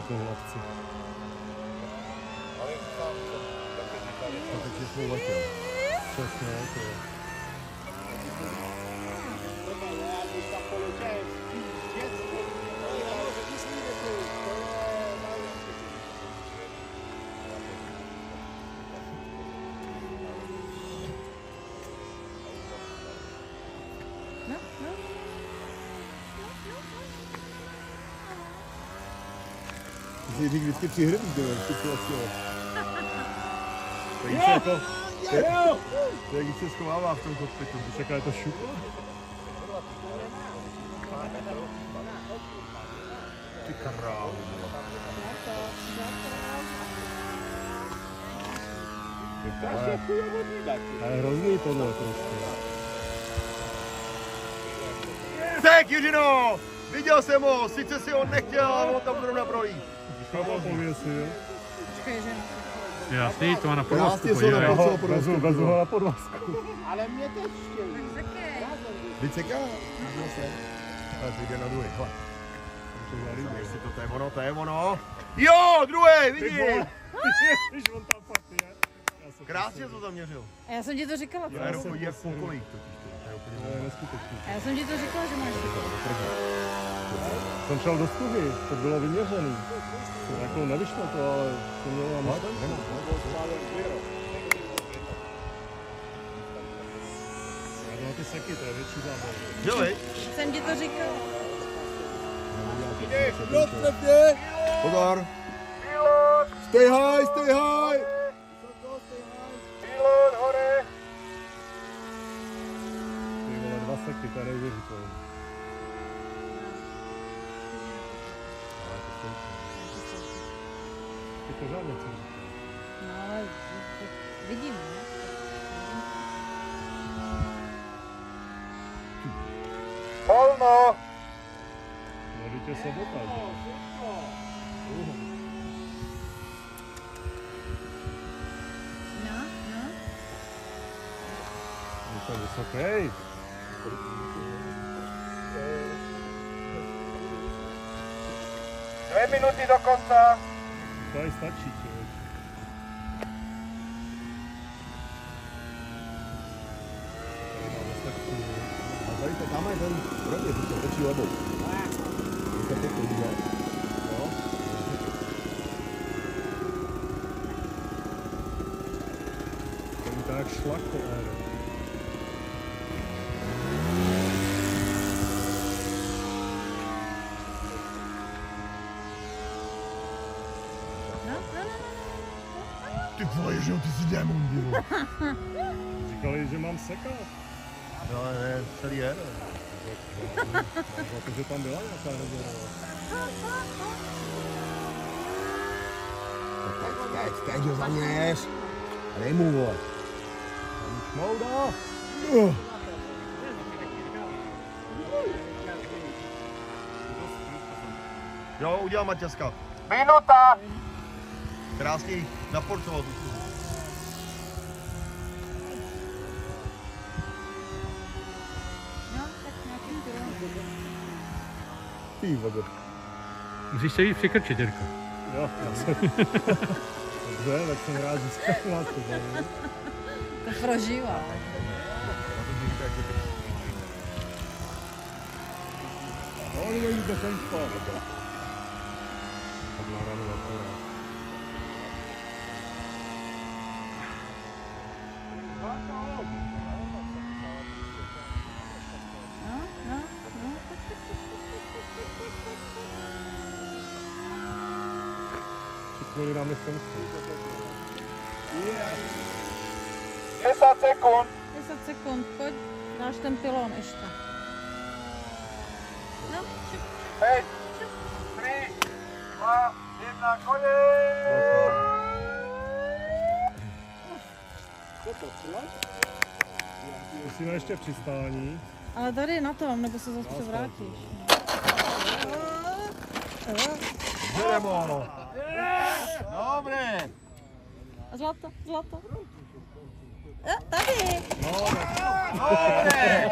po hlavci. Ale tam taky říkali. A teď je svou letěl. Přesně, to je. Ty řík vždycky přihrneš, ty vlastně. Takže se jako... To jak se schovává v tom kokpitu, když jaká je to šup. Ty krávu. Ale hrozný tohle prostě. Tak, Jiřino! Viděl jsem ho, sice si on nechtěl, ale on tam zrovna projít. Škoda pověsil. Počkej, že... Jasný, to má na podvazku, Krásně jsou na podívej. Vezu ho na podvazku. Ale mě teď chtěli. Vyceká? Ale to jde na druhý, chlap. Jestli to je ono. Jo, druhý, vidíš? Když on tam fakt je. Krásně to zaměřil. A já jsem ti to říkala. Já jenom chodí jak pokolík totiž. To je neskutečný. A já jsem ti to říkala, že máš Jsem šel do stuhy, to bylo vyměřený. To jako nevyšlo to, ale to mělo na myšlenku. Já ty seky, to je větší zábava. Jo, vej? Jsem ti to říkala. Pozor! Stay high, stay high! Ty vole, 2 seky, to je neuvěřitelné. Ale to jsou... Ty pořádně celý. No ale vidím, ne? Volno! No, teď je sobota, že? No. Je to vysoký. Dvě minuty do konce. To je stačí, člověk. Tady máme stakku. A tady to tam je ten rovně, když to točí levou. Když to teď podívat. Jo? To je tak šlak to aero. Ty vole, že ty jsi démon, ty vole. Říkali, že mám sekat. No, ne, celý je. Za to, že tam byla nějaká rezerva. Teď ho zaměř. A dej mu, vole. Šmouda! Jo, udělal Maťaska. Minuta! Krásně naporcoval tu stuhu. No, tak nějaký kilo. Ty vole. Musíš se víc přikrčit, Jirko. Jo, já jsem... Dobře, tak jsem rád získal na to. To prožívá. No, oni mají do končpa. Tak na ranu akorát. No. Přiknuli nám neskončí. 10 sekund. 10 sekund, pojď, dáš ten pilon ještě. No, šup. 5, 3, 2, 1, konec! Musíme ještě přistání. Ale tady na tom, nebo se zase vrátíš. Žeremo! Dobré! A zlato. Tady. No, Dobré!